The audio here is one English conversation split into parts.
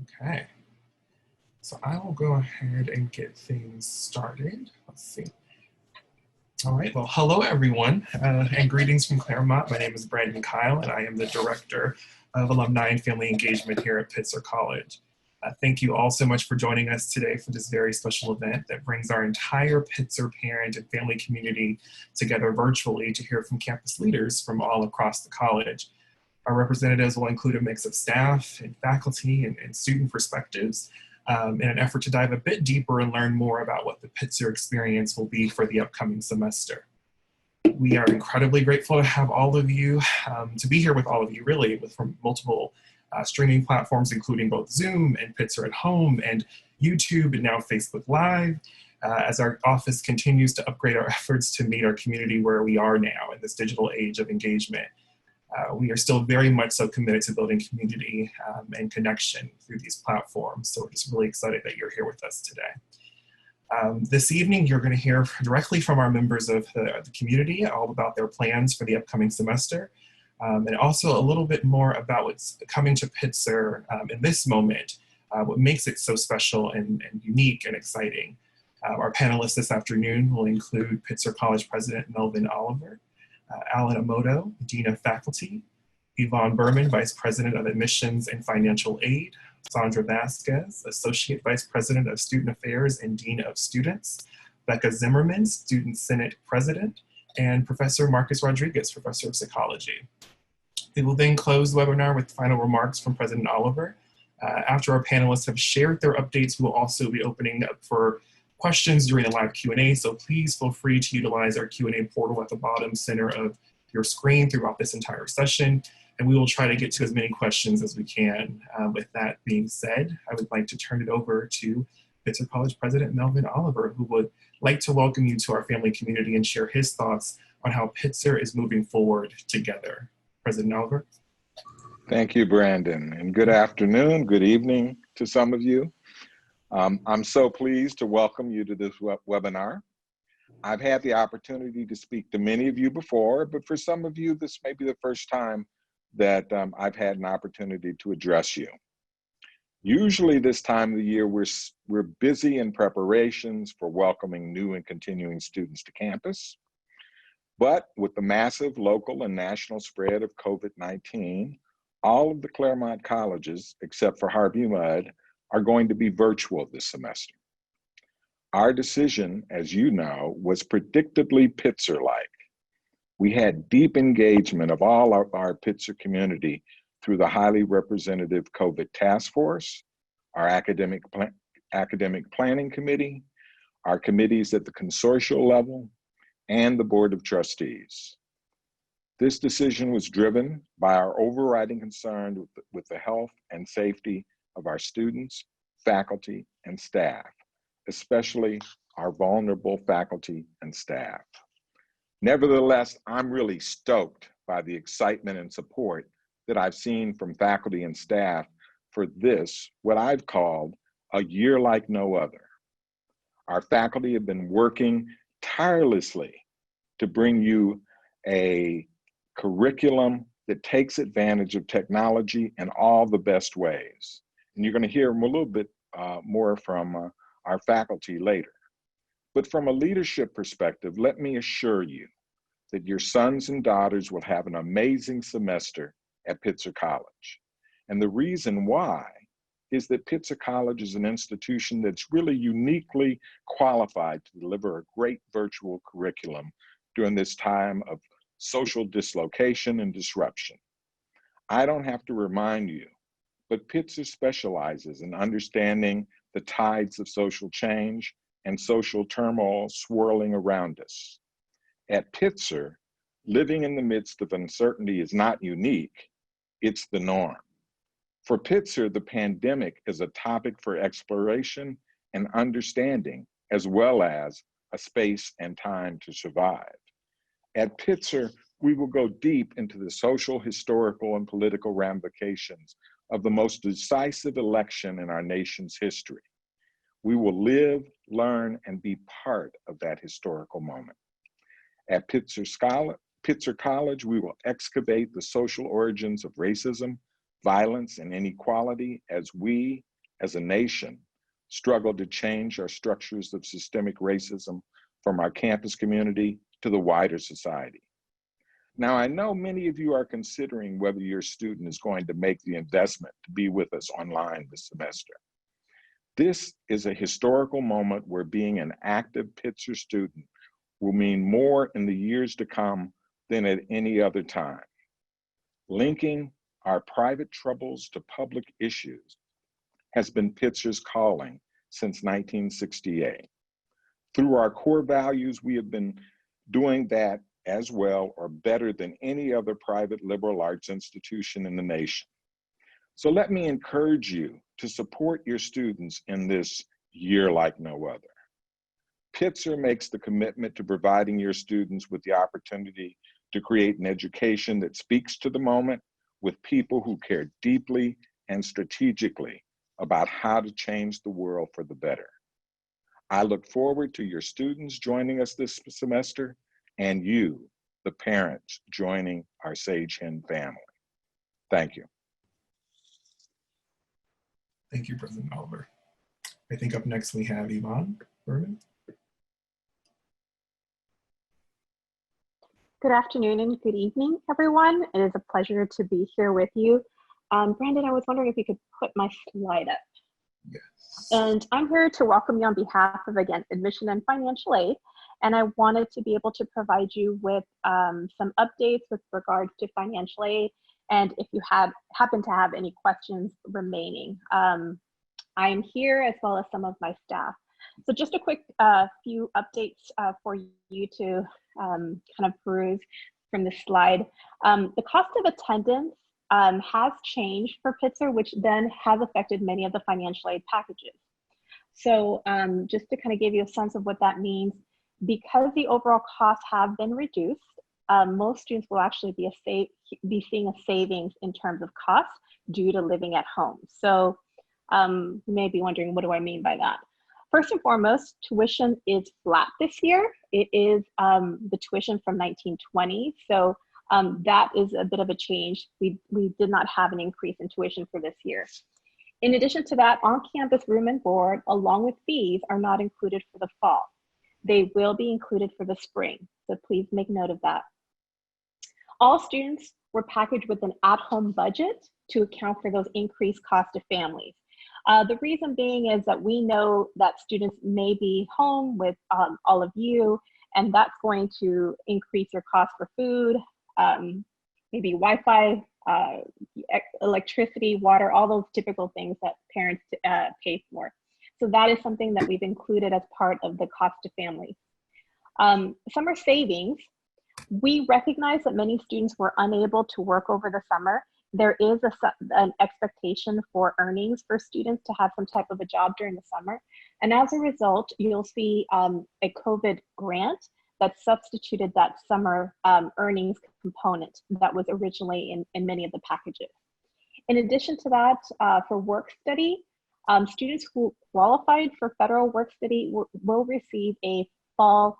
Okay, so I will go ahead and get things started. Let's see. All right, well, hello everyone, and greetings from Claremont. My name is Brandon Kyle, and I am the Director of Alumni and Family Engagement here at Pitzer College. Thank you all so much for joining us today for this very special event that brings our entire Pitzer parent and family community together virtually to hear from campus leaders from all across the college. Our representatives will include a mix of staff and faculty and student perspectives in an effort to dive a bit deeper and learn more about what the Pitzer experience will be for the upcoming semester. We are incredibly grateful to have all of you, to be here with all of you really, from multiple streaming platforms, including both Zoom and Pitzer at Home and YouTube and now Facebook Live, as our office continues to upgrade our efforts to meet our community where we are now in this digital age of engagement. We are still very much so committed to building community and connection through these platforms. So we're just really excited that you're here with us today. This evening, you're going to hear directly from our members of the community all about their plans for the upcoming semester, and also a little bit more about what's coming to Pitzer in this moment, what makes it so special and unique and exciting. Our panelists this afternoon will include Pitzer College President Melvin L, Alan Omoto, Dean of Faculty, Yvonne Berman, Vice President of Admissions and Financial Aid, Sandra Vasquez, Associate Vice President of Student Affairs and Dean of Students, Becca Zimmerman, Student Senate President, and Professor Marcus Rodriguez, Professor of Psychology. We will then close the webinar with final remarks from President Oliver. After our panelists have shared their updates, we will also be opening up for questions during the live Q&A, so please feel free to utilize our Q&A portal at the bottom center of your screen throughout this entire session, and we will try to get to as many questions as we can. With that being said, I would like to turn it over to Pitzer College President Melvin Oliver, who would like to welcome you to our family community and share his thoughts on how Pitzer is moving forward together. President Oliver. Thank you, Brandon, and good afternoon, good evening to some of you. I'm so pleased to welcome you to this webinar. I've had the opportunity to speak to many of you before, but for some of you, this may be the first time that I've had an opportunity to address you. Usually this time of the year, we're busy in preparations for welcoming new and continuing students to campus. But with the massive local and national spread of COVID-19, all of the Claremont colleges, except for Harvey-Mudd, are going to be virtual this semester. Our decision, as you know, was predictably Pitzer-like. We had deep engagement of all of our Pitzer community through the highly representative COVID task force, our academic planning committee, our committees at the consortial level, and the Board of Trustees. This decision was driven by our overriding concern with the health and safety of our students, faculty, and staff, especially our vulnerable faculty and staff. Nevertheless, I'm really stoked by the excitement and support that I've seen from faculty and staff for this, what I've called a year like no other. Our faculty have been working tirelessly to bring you a curriculum that takes advantage of technology in all the best ways. And you're going to hear a little bit more from our faculty later. But from a leadership perspective, let me assure you that your sons and daughters will have an amazing semester at Pitzer College. And the reason why is that Pitzer College is an institution that's really uniquely qualified to deliver a great virtual curriculum during this time of social dislocation and disruption. I don't have to remind you, but Pitzer specializes in understanding the tides of social change and social turmoil swirling around us. At Pitzer, living in the midst of uncertainty is not unique, it's the norm. For Pitzer, the pandemic is a topic for exploration and understanding, as well as a space and time to survive. At Pitzer, we will go deep into the social, historical, and political ramifications of the most decisive election in our nation's history. We will live, learn, and be part of that historical moment. At Pitzer College, we will excavate the social origins of racism, violence, and inequality as we, as a nation, struggle to change our structures of systemic racism from our campus community to the wider society. Now, I know many of you are considering whether your student is going to make the investment to be with us online this semester. This is a historical moment where being an active Pitzer student will mean more in the years to come than at any other time. Linking our private troubles to public issues has been Pitzer's calling since 1968. Through our core values, we have been doing that as well or better than any other private liberal arts institution in the nation. So let me encourage you to support your students in this year like no other. Pitzer makes the commitment to providing your students with the opportunity to create an education that speaks to the moment with people who care deeply and strategically about how to change the world for the better. I look forward to your students joining us this semester and you, the parents, joining our Sage Hen family. Thank you. Thank you, President Oliver. I think up next we have Yvonne Berman. Good afternoon and good evening, everyone. It is a pleasure to be here with you. Brandon, I was wondering if you could put my slide up. Yes. And I'm here to welcome you on behalf of, again, admission and financial aid. And I wanted to be able to provide you with some updates with regards to financial aid. And if you happen to have any questions remaining, I'm here as well as some of my staff. So just a quick few updates for you to kind of peruse from the slide. The cost of attendance has changed for Pitzer, which then has affected many of the financial aid packages. So just to kind of give you a sense of what that means, because the overall costs have been reduced, most students will actually be seeing a savings in terms of costs due to living at home. So you may be wondering, what do I mean by that? First and foremost, tuition is flat this year. It is the tuition from 1920. So that is a bit of a change. We did not have an increase in tuition for this year. In addition to that, on-campus room and board, along with fees, are not included for the fall. They will be included for the spring. So please make note of that. All students were packaged with an at-home budget to account for those increased costs to families. The reason being is that we know that students may be home with all of you, and that's going to increase your cost for food, maybe Wi-Fi, electricity, water, all those typical things that parents pay for. So that is something that we've included as part of the cost to families. Summer savings, we recognize that many students were unable to work over the summer. There is an expectation for earnings for students to have some type of a job during the summer. And as a result, you'll see a COVID grant that substituted that summer earnings component that was originally in many of the packages. In addition to that, for work study, students who qualified for federal work study will receive a fall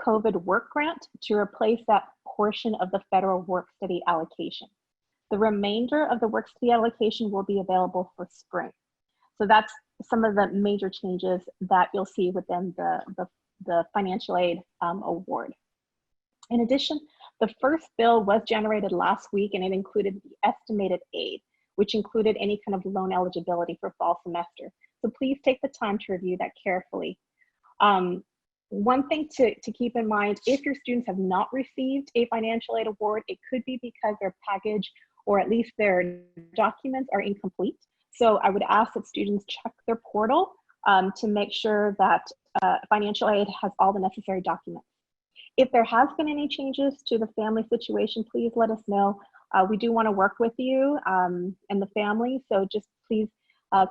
COVID work grant to replace that portion of the federal work study allocation. The remainder of the work study allocation will be available for spring. So that's some of the major changes that you'll see within the financial aid award. In addition, the first bill was generated last week, and it included the estimated aid, which included any kind of loan eligibility for fall semester. So please take the time to review that carefully. One thing to keep in mind, if your students have not received a financial aid award, it could be because their package or at least their documents are incomplete. So I would ask that students check their portal to make sure that financial aid has all the necessary documents. If there has been any changes to the family situation, please let us know. We do want to work with you and the family, so just please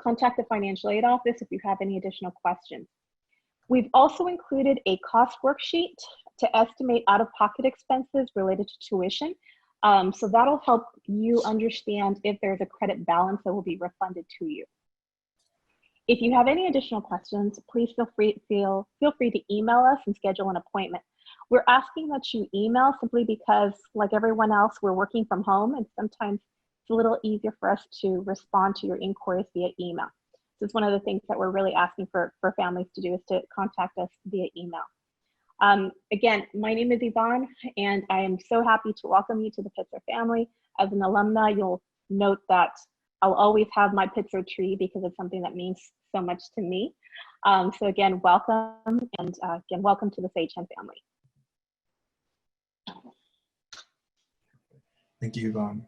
contact the financial aid office if you have any additional questions. We've also included a cost worksheet to estimate out-of-pocket expenses related to tuition. So that'll help you understand if there's a credit balance that will be refunded to you. If you have any additional questions, please feel free to email us and schedule an appointment. We're asking that you email simply because, like everyone else, we're working from home, and sometimes it's a little easier for us to respond to your inquiries via email. This is one of the things that we're really asking for families to do, is to contact us via email. Again, my name is Yvonne, and I am so happy to welcome you to the Pitzer family. As an alumna, you'll note that I'll always have my Pitzer tree because it's something that means so much to me. So again, welcome, and again, welcome to the Sage-Hen family. Thank you, Yvonne.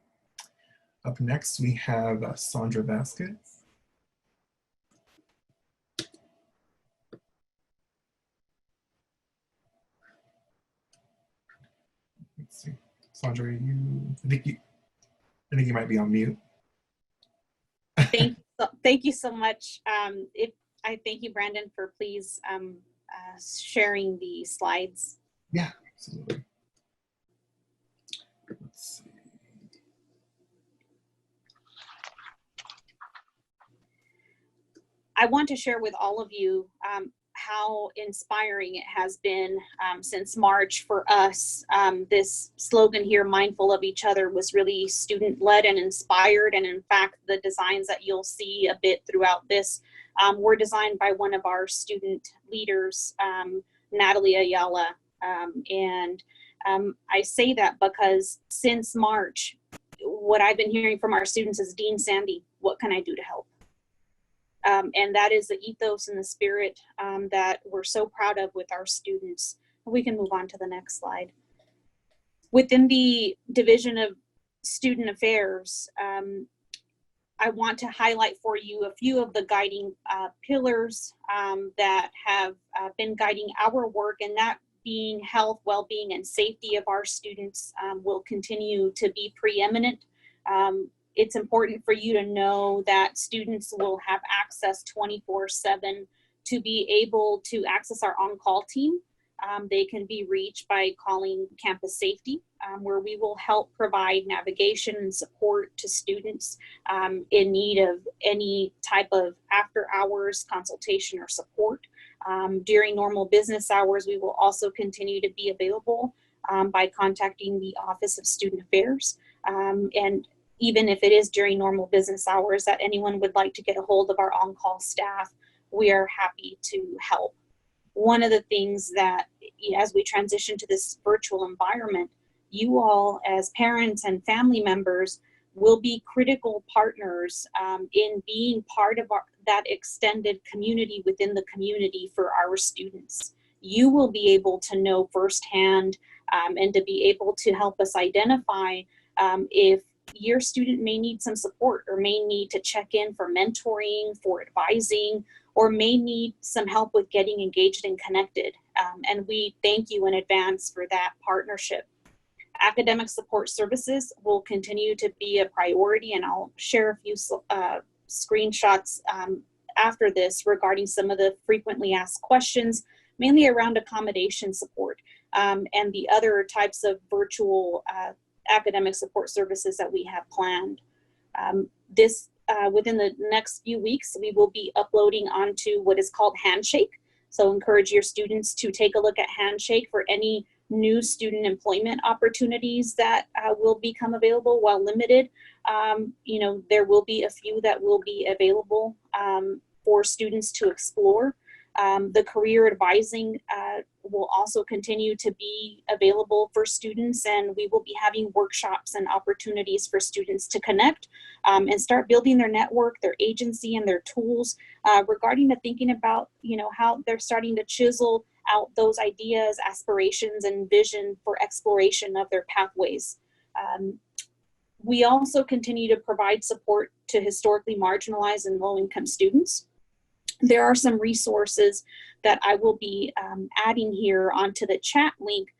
Up next, we have Sandra Vasquez. Let's see. Sandra, I think you might be on mute. Thank you so much. I thank you, Brandon, for please sharing the slides. Yeah, absolutely. Let's see. I want to share with all of you how inspiring it has been since March for us. This slogan here, mindful of each other, was really student-led and inspired. And in fact, the designs that you'll see a bit throughout this were designed by one of our student leaders, Natalie Ayala. I say that because since March, what I've been hearing from our students is, Dean Sandy, what can I do to help? And that is the ethos and the spirit that we're so proud of with our students. We can move on to the next slide. Within the Division of Student Affairs, I want to highlight for you a few of the guiding pillars that have been guiding our work, and that being health, well-being, and safety of our students will continue to be preeminent. It's important for you to know that students will have access 24/7 to be able to access our on-call team. They can be reached by calling campus safety, where we will help provide navigation and support to students in need of any type of after-hours consultation or support. During normal business hours, we will also continue to be available by contacting the Office of Student Affairs. And even if it is during normal business hours that anyone would like to get a hold of our on-call staff, we are happy to help. One of the things that, as we transition to this virtual environment, you all as parents and family members will be critical partners in being part of that extended community within the community for our students. You will be able to know firsthand and to be able to help us identify if your student may need some support, or may need to check in for mentoring, for advising, or may need some help with getting engaged and connected. And we thank you in advance for that partnership. Academic support services will continue to be a priority, and I'll share a few screenshots after this regarding some of the frequently asked questions, mainly around accommodation support and the other types of virtual academic support services that we have planned. Within the next few weeks, we will be uploading onto what is called Handshake. So encourage your students to take a look at Handshake for any new student employment opportunities that will become available. While limited, there will be a few that will be available for students to explore. The career advising will also continue to be available for students, and we will be having workshops and opportunities for students to connect and start building their network, their agency, and their tools regarding the thinking about, how they're starting to chisel out those ideas, aspirations, and vision for exploration of their pathways. We also continue to provide support to historically marginalized and low-income students. There are some resources that I will be adding here onto the chat link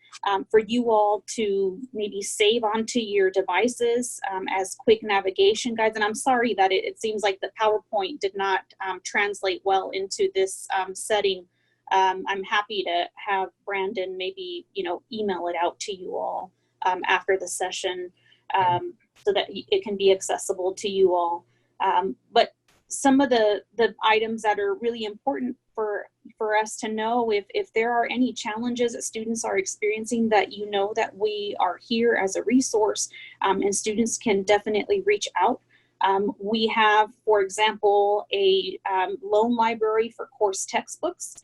for you all to maybe save onto your devices as quick navigation guides. And I'm sorry that it seems like the PowerPoint did not translate well into this setting. I'm happy to have Brandon maybe, email it out to you all after the session so that it can be accessible to you all. But some of the items that are really important for us to know, if there are any challenges that students are experiencing, that that we are here as a resource, and students can definitely reach out. We have, for example, a loan library for course textbooks.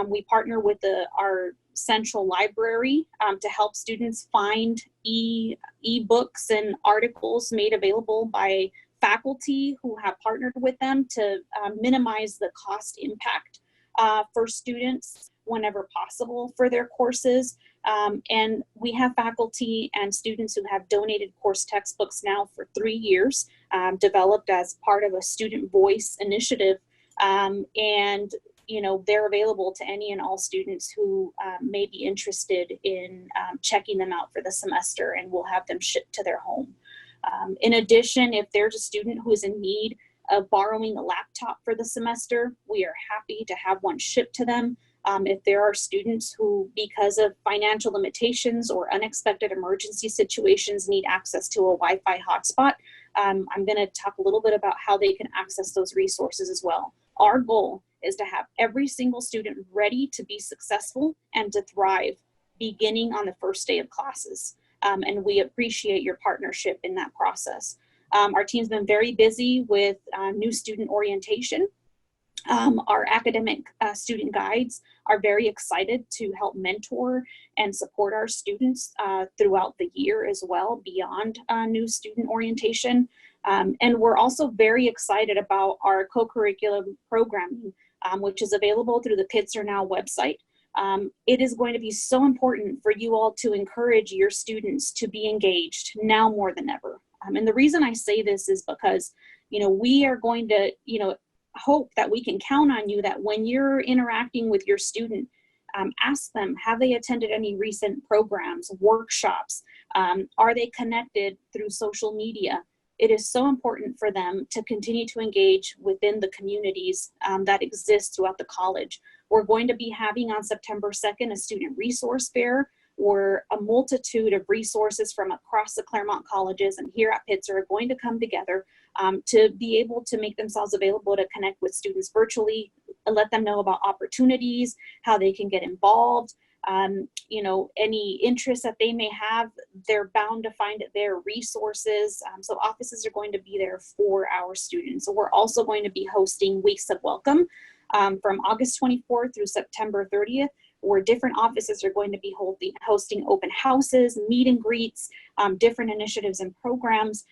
We partner with our central library to help students find e-books and articles made available by faculty who have partnered with them to minimize the cost impact for students whenever possible for their courses. And we have faculty and students who have donated course textbooks now for 3 years, developed as part of a student voice initiative. And they're available to any and all students who may be interested in checking them out for the semester, and we'll have them shipped to their home. In addition, if there's a student who is in need of borrowing a laptop for the semester, we are happy to have one shipped to them. If there are students who, because of financial limitations or unexpected emergency situations, need access to a Wi-Fi hotspot, I'm going to talk a little bit about how they can access those resources as well. Our goal is to have every single student ready to be successful and to thrive beginning on the first day of classes. And we appreciate your partnership in that process. Our team's been very busy with new student orientation. Our academic student guides are very excited to help mentor and support our students throughout the year as well, beyond new student orientation. And we're also very excited about our co-curriculum programming, which is available through the Pitzer Now website. It is going to be so important for you all to encourage your students to be engaged now more than ever. And the reason I say this is because, we are going to, hope that we can count on you that when you're interacting with your student, ask them, have they attended any recent programs, workshops? Are they connected through social media? It is so important for them to continue to engage within the communities that exist throughout the college. We're going to be having on September 2nd a student resource fair, where a multitude of resources from across the Claremont colleges and here at Pitzer are going to come together to be able to make themselves available to connect with students virtually, let them know about opportunities, how they can get involved, any interests that they may have, they're bound to find their resources. So offices are going to be there for our students. So we're also going to be hosting Weeks of Welcome from August 24th through September 30th, where different offices are going to be hosting open houses, meet and greets, different initiatives and programs,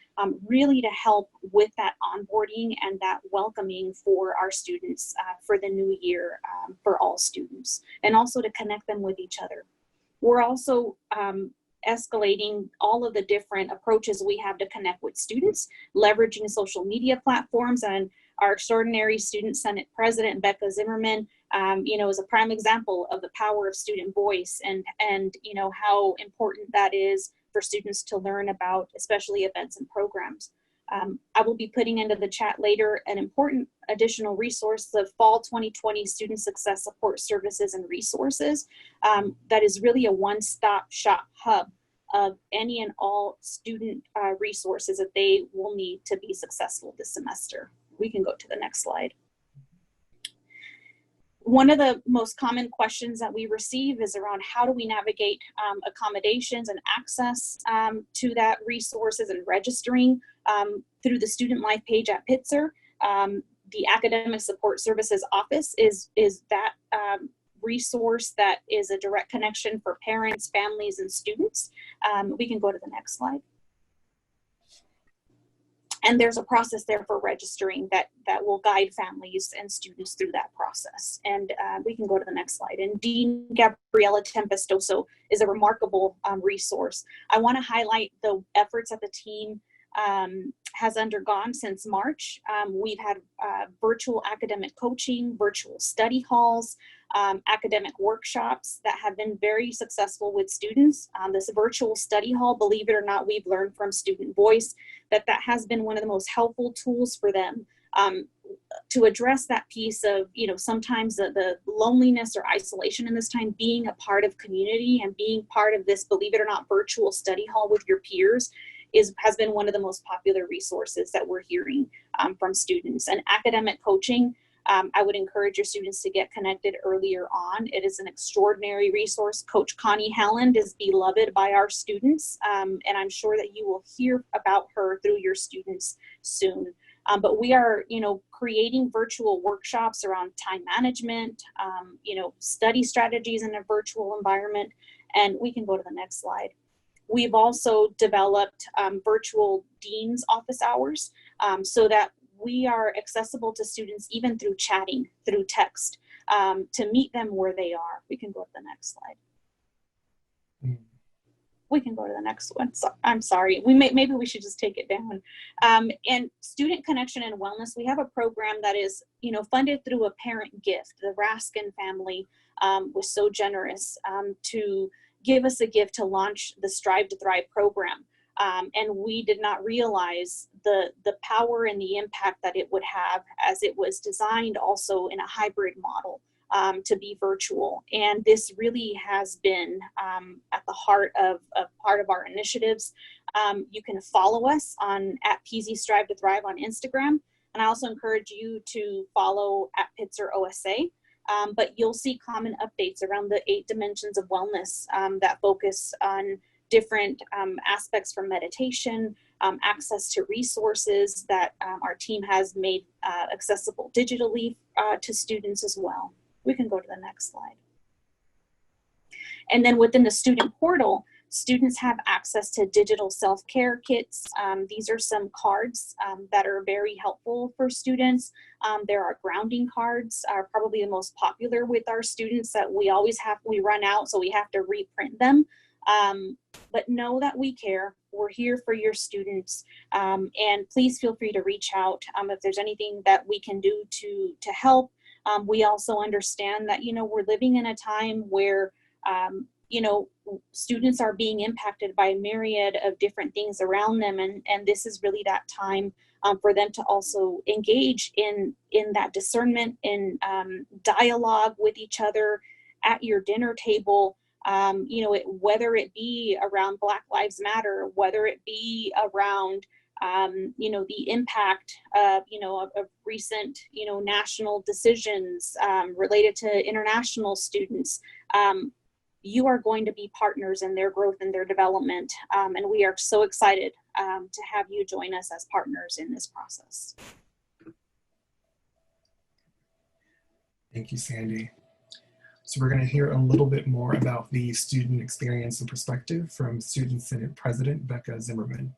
really to help with that onboarding and that welcoming for our students for the new year for all students, and also to connect them with each other. We're also escalating all of the different approaches we have to connect with students, leveraging social media platforms, and our extraordinary Student Senate President, Becca Zimmerman, is a prime example of the power of student voice and how important that is for students to learn about, especially events and programs. I will be putting into the chat later an important additional resource, the Fall 2020 Student Success Support Services and Resources. That is really a one-stop shop hub of any and all student resources that they will need to be successful this semester. We can go to the next slide. One of the most common questions that we receive is around how do we navigate accommodations and access to that resources and registering through the student life page at Pitzer. The Academic Support Services Office is that resource that is a direct connection for parents, families, and students. We can go to the next slide. And there's a process there for registering that will guide families and students through that process. And we can go to the next slide. And Dean Gabriela Tempestoso is a remarkable resource. I want to highlight the efforts that the team has undergone since March. We've had virtual academic coaching, virtual study halls, academic workshops that have been very successful with students. This virtual study hall, believe it or not, we've learned from Student Voice that has been one of the most helpful tools for them to address that piece of, sometimes the loneliness or isolation in this time, being a part of community and being part of this, believe it or not, virtual study hall with your peers has been one of the most popular resources that we're hearing from students. And academic coaching, I would encourage your students to get connected earlier on. It is an extraordinary resource. Coach Connie Halland is beloved by our students, and I'm sure that you will hear about her through your students soon. But we are, creating virtual workshops around time management, study strategies in a virtual environment, and we can go to the next slide. We've also developed virtual dean's office hours so that we are accessible to students even through chatting, through text, to meet them where they are. We can go to the next slide. We can go to the next one. So, I'm sorry. Maybe we should just take it down. And Student Connection and Wellness, we have a program that is, funded through a parent gift. The Raskin family was so generous to give us a gift to launch the Strive to Thrive program. And we did not realize the power and the impact that it would have, as it was designed also in a hybrid model to be virtual. And this really has been at the heart of part of our initiatives. You can follow us on @PZ Strive to Thrive on Instagram. And I also encourage you to follow @Pitzer OSA. But you'll see common updates around the 8 dimensions of wellness that focus on different aspects from meditation, access to resources that our team has made accessible digitally to students as well. We can go to the next slide. And then within the student portal, students have access to digital self-care kits. These are some cards that are very helpful for students. There are grounding cards, are probably the most popular with our students that we run out, so we have to reprint them. But know that we care. We're here for your students, and please feel free to reach out if there's anything that we can do to help. We also understand that we're living in a time where students are being impacted by a myriad of different things around them, and this is really that time for them to also engage in that discernment, in dialogue with each other at your dinner table. Whether it be around Black Lives Matter, whether it be around, the impact of recent, national decisions related to international students. You are going to be partners in their growth and their development. And we are so excited to have you join us as partners in this process. Thank you, Sandy. So we're going to hear a little bit more about the student experience and perspective from Student Senate President Becca Zimmerman.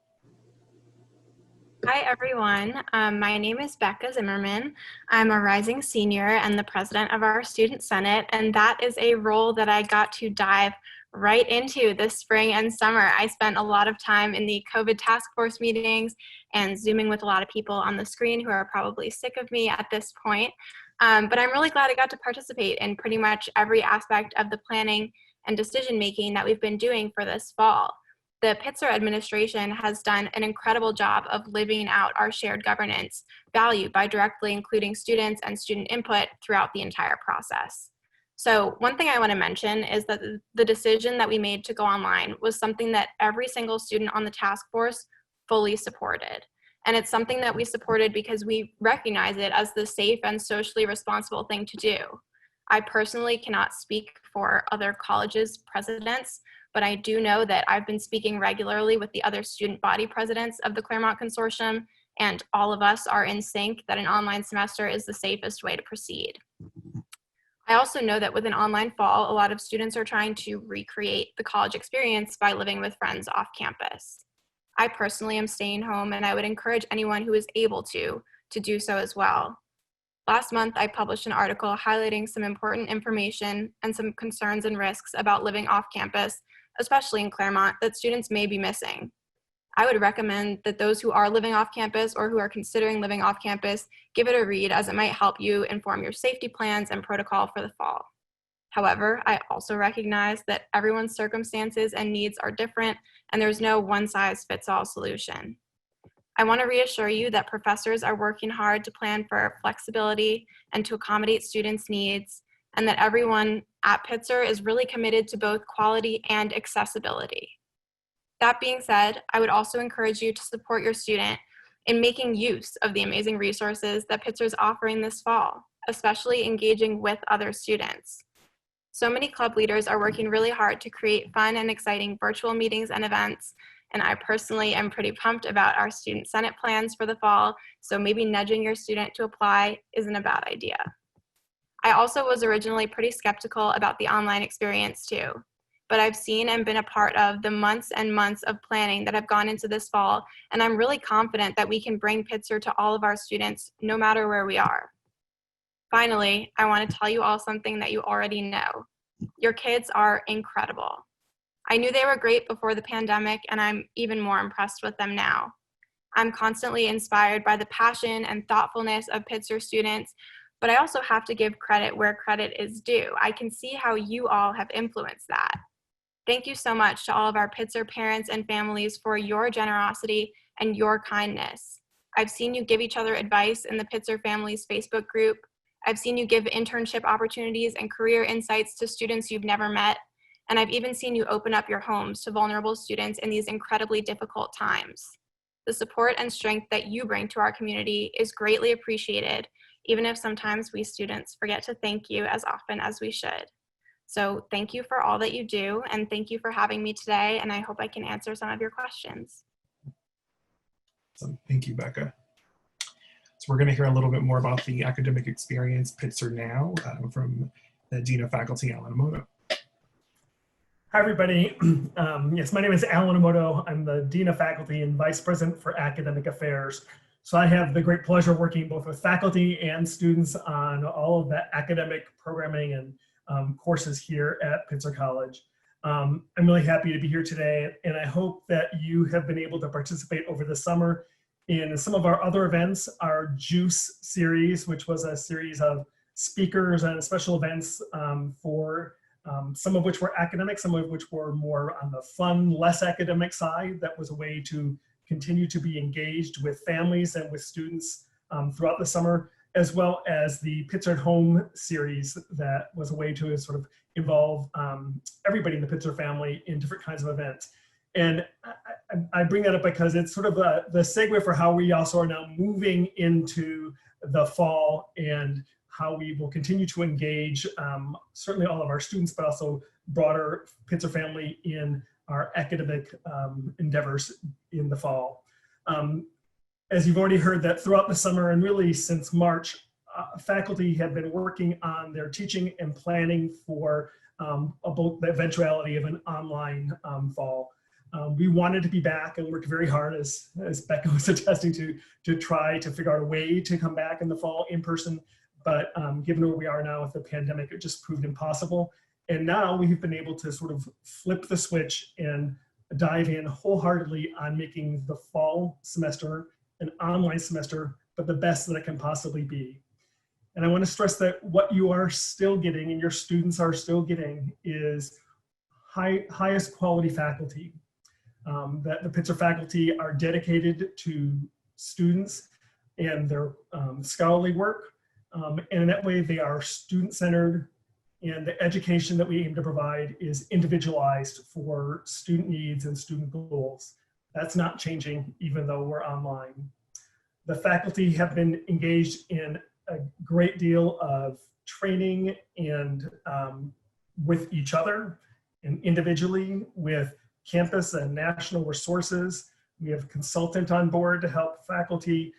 Hi, everyone. My name is Becca Zimmerman. I'm a rising senior and the president of our Student Senate, and that is a role that I got to dive right into this spring and summer. I spent a lot of time in the COVID task force meetings and Zooming with a lot of people on the screen who are probably sick of me at this point. But I'm really glad I got to participate in pretty much every aspect of the planning and decision making that we've been doing for this fall. The Pitzer administration has done an incredible job of living out our shared governance value by directly including students and student input throughout the entire process. So one thing I want to mention is that the decision that we made to go online was something that every single student on the task force fully supported. And it's something that we supported because we recognize it as the safe and socially responsible thing to do. I personally cannot speak for other colleges' presidents, but I do know that I've been speaking regularly with the other student body presidents of the Claremont Consortium, and all of us are in sync that an online semester is the safest way to proceed. I also know that with an online fall, a lot of students are trying to recreate the college experience by living with friends off campus. I personally am staying home, and I would encourage anyone who is able to do so as well. Last month, I published an article highlighting some important information and some concerns and risks about living off campus, especially in Claremont, that students may be missing. I would recommend that those who are living off campus or who are considering living off campus give it a read, as it might help you inform your safety plans and protocol for the fall. However, I also recognize that everyone's circumstances and needs are different, and there's no one-size-fits-all solution. I want to reassure you that professors are working hard to plan for flexibility and to accommodate students' needs, and that everyone at Pitzer is really committed to both quality and accessibility. That being said, I would also encourage you to support your student in making use of the amazing resources that Pitzer is offering this fall. especially engaging with other students. So many club leaders are working really hard to create fun and exciting virtual meetings and events, and I personally am pretty pumped about our Student Senate plans for the fall, so maybe nudging your student to apply isn't a bad idea. I also was originally pretty skeptical about the online experience too, but I've seen and been a part of the months and months of planning that have gone into this fall, and I'm really confident that we can bring Pitzer to all of our students no matter where we are. Finally, I want to tell you all something that you already know. Your kids are incredible. I knew they were great before the pandemic, and I'm even more impressed with them now. I'm constantly inspired by the passion and thoughtfulness of Pitzer students, but I also have to give credit where credit is due. I can see how you all have influenced that. Thank you so much to all of our Pitzer parents and families for your generosity and your kindness. I've seen you give each other advice in the Pitzer Families Facebook group. I've seen you give internship opportunities and career insights to students you've never met. And I've even seen you open up your homes to vulnerable students in these incredibly difficult times. The support and strength that you bring to our community is greatly appreciated, even if sometimes we students forget to thank you as often as we should. So thank you for all that you do, and thank you for having me today, and I hope I can answer some of your questions. So thank you, Becca. So we're going to hear a little bit more about the academic experience Pitzer now from the Dean of Faculty, Alan Omoto. Hi, everybody. Yes, my name is Alan Omoto. I'm the Dean of Faculty and Vice President for Academic Affairs. So I have the great pleasure of working both with faculty and students on all of the academic programming and courses here at Pitzer College. I'm really happy to be here today, and I hope that you have been able to participate over the summer in some of our other events, our JUICE series, which was a series of speakers and special events for some of which were academic, some of which were more on the fun, less academic side. That was a way to continue to be engaged with families and with students throughout the summer, as well as the Pitzer at Home series that was a way to sort of involve everybody in the Pitzer family in different kinds of events. And I bring that up because it's sort of the segue for how we also are now moving into the fall and how we will continue to engage certainly all of our students, but also broader Pitzer family in our academic endeavors in the fall. As you've already heard, that throughout the summer and really since March, faculty have been working on their teaching and planning for about the eventuality of an online fall. We wanted to be back and worked very hard, as Becca was attesting to try to figure out a way to come back in the fall in person. But given where we are now with the pandemic, it just proved impossible. And now we've been able to sort of flip the switch and dive in wholeheartedly on making the fall semester an online semester, but the best that it can possibly be. And I want to stress that what you are still getting and your students are still getting is highest quality faculty. That the Pitzer faculty are dedicated to students and their scholarly work. And in that way, they are student-centered, and the education that we aim to provide is individualized for student needs and student goals. That's not changing, even though we're online. The faculty have been engaged in a great deal of training and with each other and individually with campus and national resources. We have a consultant on board to help faculty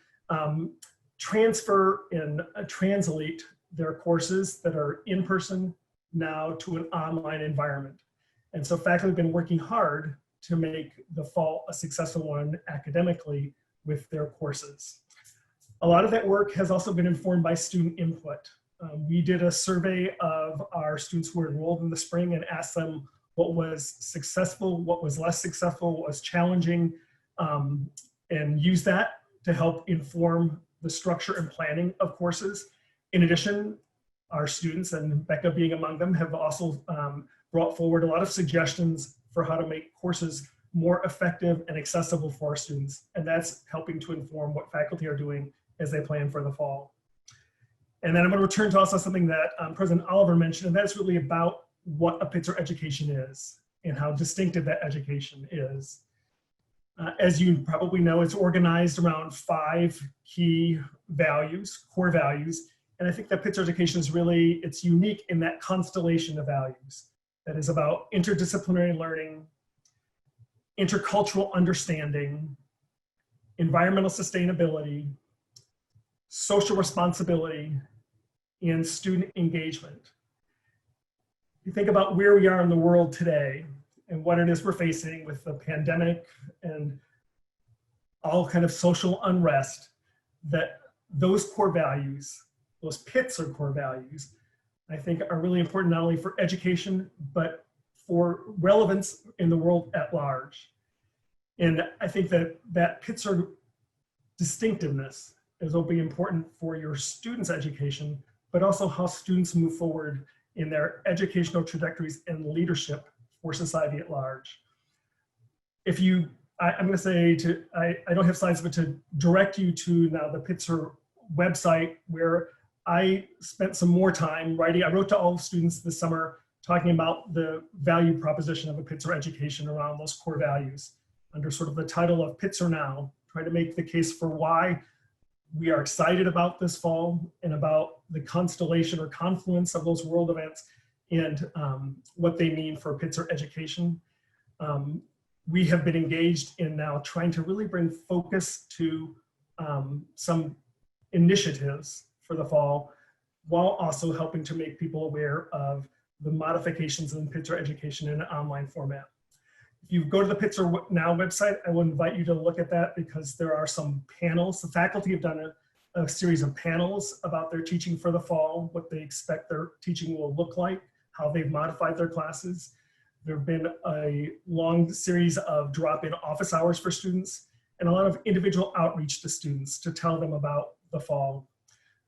transfer and translate their courses that are in person now to an online environment. And so faculty have been working hard to make the fall a successful one academically with their courses. A lot of that work has also been informed by student input. We did a survey of our students who were enrolled in the spring and asked them what was successful, what was less successful, what was challenging, and used that to help inform the structure and planning of courses. In addition, our students, and Becca being among them, have also brought forward a lot of suggestions for how to make courses more effective and accessible for our students. And that's helping to inform what faculty are doing as they plan for the fall. And then I'm going to return to also something that President Oliver mentioned, and that's really about what a Pitzer education is and how distinctive that education is. As you probably know, it's organized around 5 key values, core values, And I think that Pitzer education is really, it's unique in that constellation of values that is about interdisciplinary learning, intercultural understanding, environmental sustainability, social responsibility, and student engagement. You think about where we are in the world today and what it is we're facing with the pandemic and all kind of social unrest, that those core values, those Pitzer core values, I think are really important not only for education, but for relevance in the world at large. And I think that that Pitzer distinctiveness will be important for your students' education, but also how students move forward in their educational trajectories and leadership for society at large. If you, I'm going to say to, I don't have slides, but to direct you to now the Pitzer website, where I spent some more time writing. I wrote to all students this summer talking about the value proposition of a Pitzer education around those core values under sort of the title of Pitzer Now, trying to make the case for why we are excited about this fall and about the constellation or confluence of those world events and what they mean for Pitzer education. We have been engaged in now trying to really bring focus to some initiatives for the fall, while also helping to make people aware of the modifications in Pitzer education in an online format. If you go to the Pitzer Now website, I will invite you to look at that because there are some panels. The faculty have done a series of panels about their teaching for the fall, what they expect their teaching will look like, how they've modified their classes. There have been a long series of drop-in office hours for students and a lot of individual outreach to students to tell them about the fall.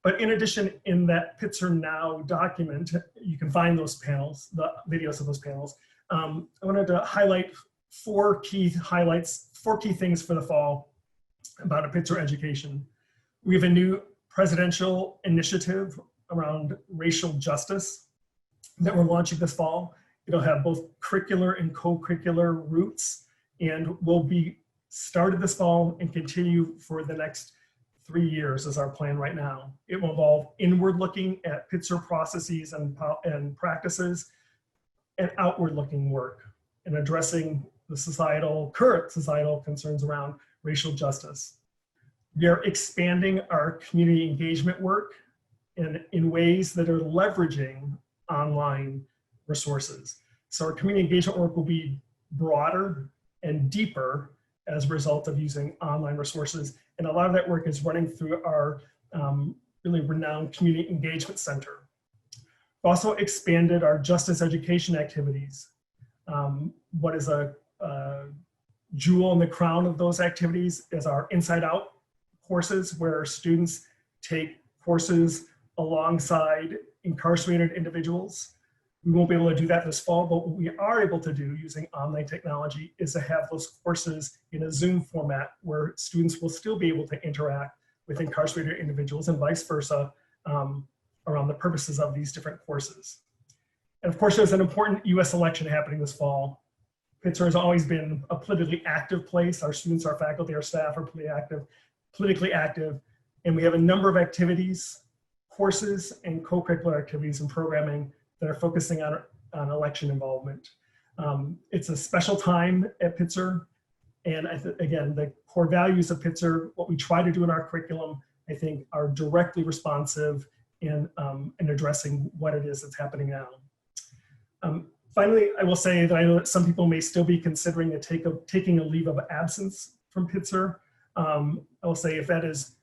But in addition, in that Pitzer Now document, you can find those panels, the videos of those panels. I wanted to highlight four key things for the fall about a Pitzer education. We have a new presidential initiative around racial justice that we're launching this fall. It'll have both curricular and co-curricular roots and will be started this fall and continue for the next 3 years is our plan right now. It will involve inward looking at Pitzer processes and practices and outward looking work and addressing the current societal concerns around racial justice. We are expanding our community engagement work in ways that are leveraging online resources. So our community engagement work will be broader and deeper as a result of using online resources. And a lot of that work is running through our really renowned Community Engagement Center. We've also expanded our justice education activities. What is a jewel in the crown of those activities is our Inside Out courses, where students take courses alongside incarcerated individuals. We won't be able to do that this fall, but what we are able to do using online technology is to have those courses in a Zoom format where students will still be able to interact with incarcerated individuals and vice versa around the purposes of these different courses. And of course, there's an important US election happening this fall. Pitzer has always been a politically active place. Our students, our faculty, our staff are politically active, and we have a number of activities, courses, and co-curricular activities and programming that are focusing on election involvement. It's a special time at Pitzer, and again, the core values of Pitzer, what we try to do in our curriculum, I think are directly responsive in addressing what it is that's happening now. Finally, I will say that I know that some people may still be considering taking a leave of absence from Pitzer. I will say if that is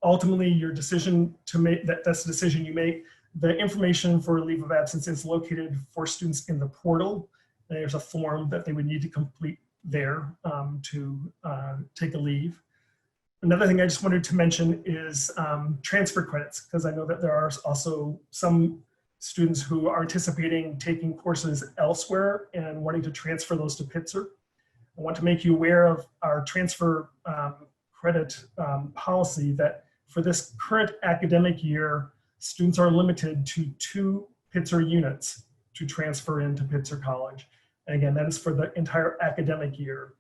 ultimately your decision to make, that's the decision you make, the information for a leave of absence is located for students in the portal. There's a form that they would need to complete there to take a leave. Another thing I just wanted to mention is transfer credits, because I know that there are also some students who are anticipating taking courses elsewhere and wanting to transfer those to Pitzer. I want to make you aware of our transfer credit policy that for this current academic year, students are limited to 2 Pitzer units to transfer into Pitzer College. And again, that is for the entire academic year.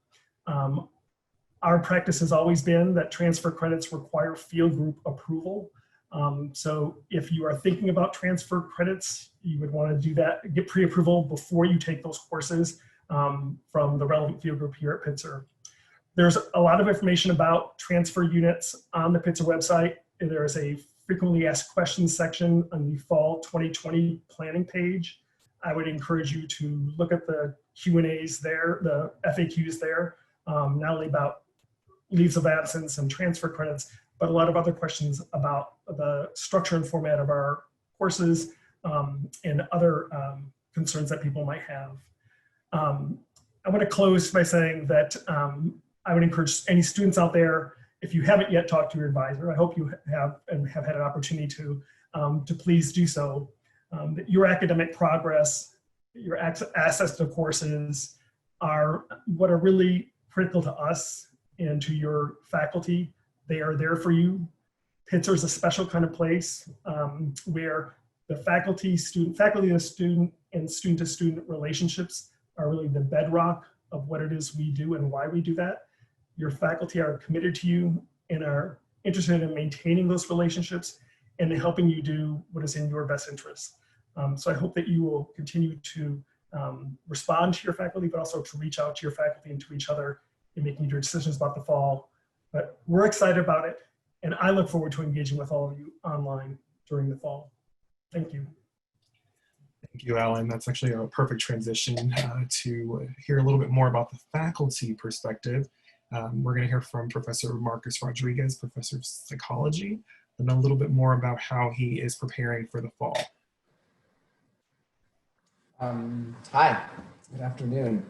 Our practice has always been that transfer credits require field group approval. So if you are thinking about transfer credits, you would want to do that, get pre-approval before you take those courses from the relevant field group here at Pitzer. There's a lot of information about transfer units on the Pitzer website. There is a frequently asked questions section on the fall 2020 planning page. I would encourage you to look at the Q&As there, the FAQs there, not only about leaves of absence and transfer credits, but a lot of other questions about the structure and format of our courses and other concerns that people might have. I want to close by saying that I would encourage any students out there, if you haven't yet talked to your advisor, I hope you have and have had an opportunity to please do so. That your academic progress, your access to courses are what are really critical to us and to your faculty. They are there for you. Pitzer is a special kind of place where the faculty to student and student to student relationships are really the bedrock of what it is we do and why we do that. Your faculty are committed to you and are interested in maintaining those relationships and in helping you do what is in your best interest. So I hope that you will continue to respond to your faculty, but also to reach out to your faculty and to each other in making your decisions about the fall. But we're excited about it, and I look forward to engaging with all of you online during the fall. Thank you. Thank you, Alan. That's actually a perfect transition to hear a little bit more about the faculty perspective. We're going to hear from Professor Marcus Rodriguez, Professor of Psychology, and a little bit more about how he is preparing for the fall. Hi, good afternoon.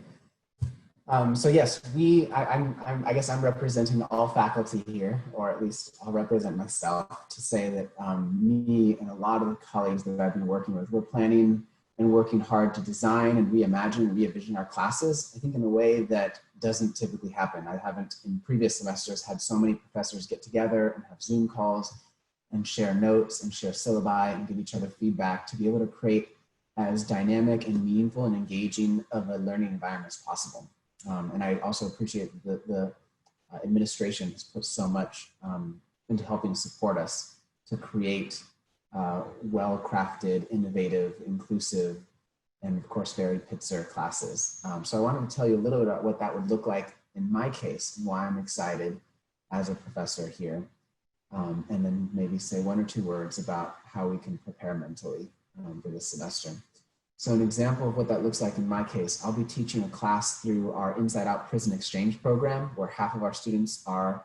So yes, I guess I'm representing all faculty here, or at least I'll represent myself to say that me and a lot of the colleagues that I've been working with, we're planning and working hard to design and reimagine and re-envision our classes, I think in a way that doesn't typically happen. I haven't in previous semesters had so many professors get together and have Zoom calls and share notes and share syllabi and give each other feedback to be able to create as dynamic and meaningful and engaging of a learning environment as possible. And I also appreciate the administration has put so much into helping support us to create well-crafted, innovative, inclusive, and of course, very Pitzer classes. So I wanted to tell you a little bit about what that would look like in my case and why I'm excited as a professor here. And then maybe say one or two words about how we can prepare mentally for this semester. So an example of what that looks like in my case, I'll be teaching a class through our Inside Out Prison Exchange program, where half of our students are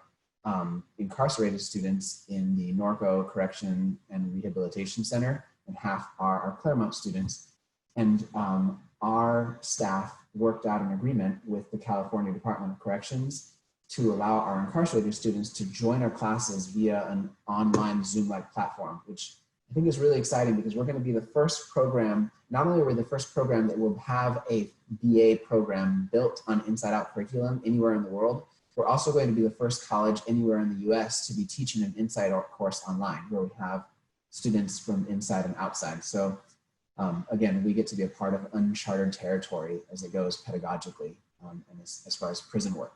incarcerated students in the Norco Correction and Rehabilitation Center, and half are our Claremont students. And our staff worked out an agreement with the California Department of Corrections to allow our incarcerated students to join our classes via an online Zoom-like platform, which I think is really exciting because we're going to be the first program, not only are we the first program that will have a BA program built on Inside Out curriculum anywhere in the world, we're also going to be the first college anywhere in the US to be teaching an Inside Out course online where we have students from inside and outside. So again, we get to be a part of uncharted territory as it goes pedagogically and as far as prison work.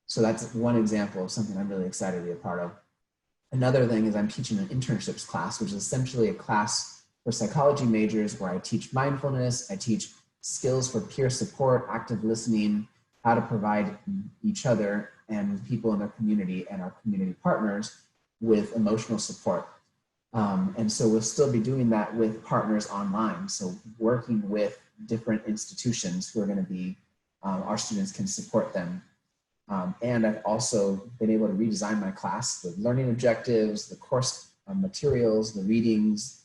So that's one example of something I'm really excited to be a part of. Another thing is I'm teaching an internships class, which is essentially a class for psychology majors where I teach mindfulness, I teach skills for peer support, active listening, how to provide each other and people in their community and our community partners with emotional support. And so we'll still be doing that with partners online. So working with different institutions who are going to be, our students can support them. And I've also been able to redesign my class, the learning objectives, the course materials, the readings,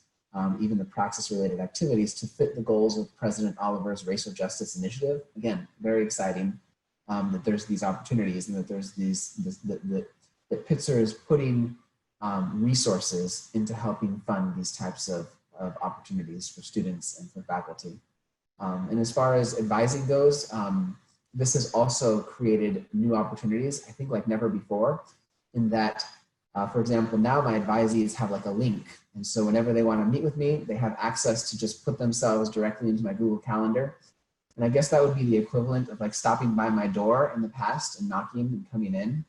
even the praxis-related activities to fit the goals of President Oliver's Racial Justice Initiative. Again, very exciting that there's these opportunities and that there's that Pitzer is putting resources into helping fund these types of opportunities for students and for faculty. And as far as advising goes, this has also created new opportunities, I think like never before, in that, for example, now my advisees have like a link. And so whenever they want to meet with me, they have access to just put themselves directly into my Google Calendar. And I guess that would be the equivalent of like stopping by my door in the past and knocking and coming in.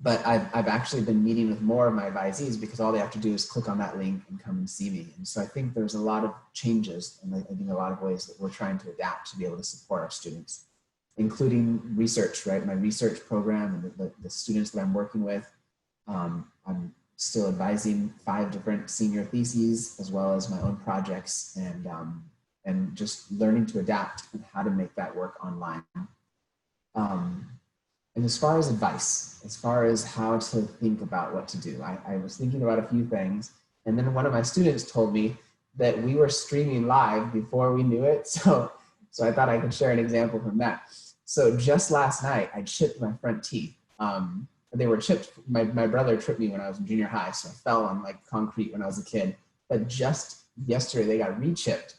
But I've actually been meeting with more of my advisees because all they have to do is click on that link and come and see me. And so I think there's a lot of changes, and I think a lot of ways that we're trying to adapt to be able to support our students, including research, right? My research program and the students that I'm working with. I'm still advising 5 different senior theses, as well as my own projects, and just learning to adapt and how to make that work online. And as far as advice, as far as how to think about what to do, I was thinking about a few things, and then one of my students told me that we were streaming live before we knew it. So I thought I could share an example from that. So just last night, I chipped my front teeth. They were chipped. My brother tripped me when I was in junior high, so I fell on like concrete when I was a kid. But just yesterday, they got re-chipped.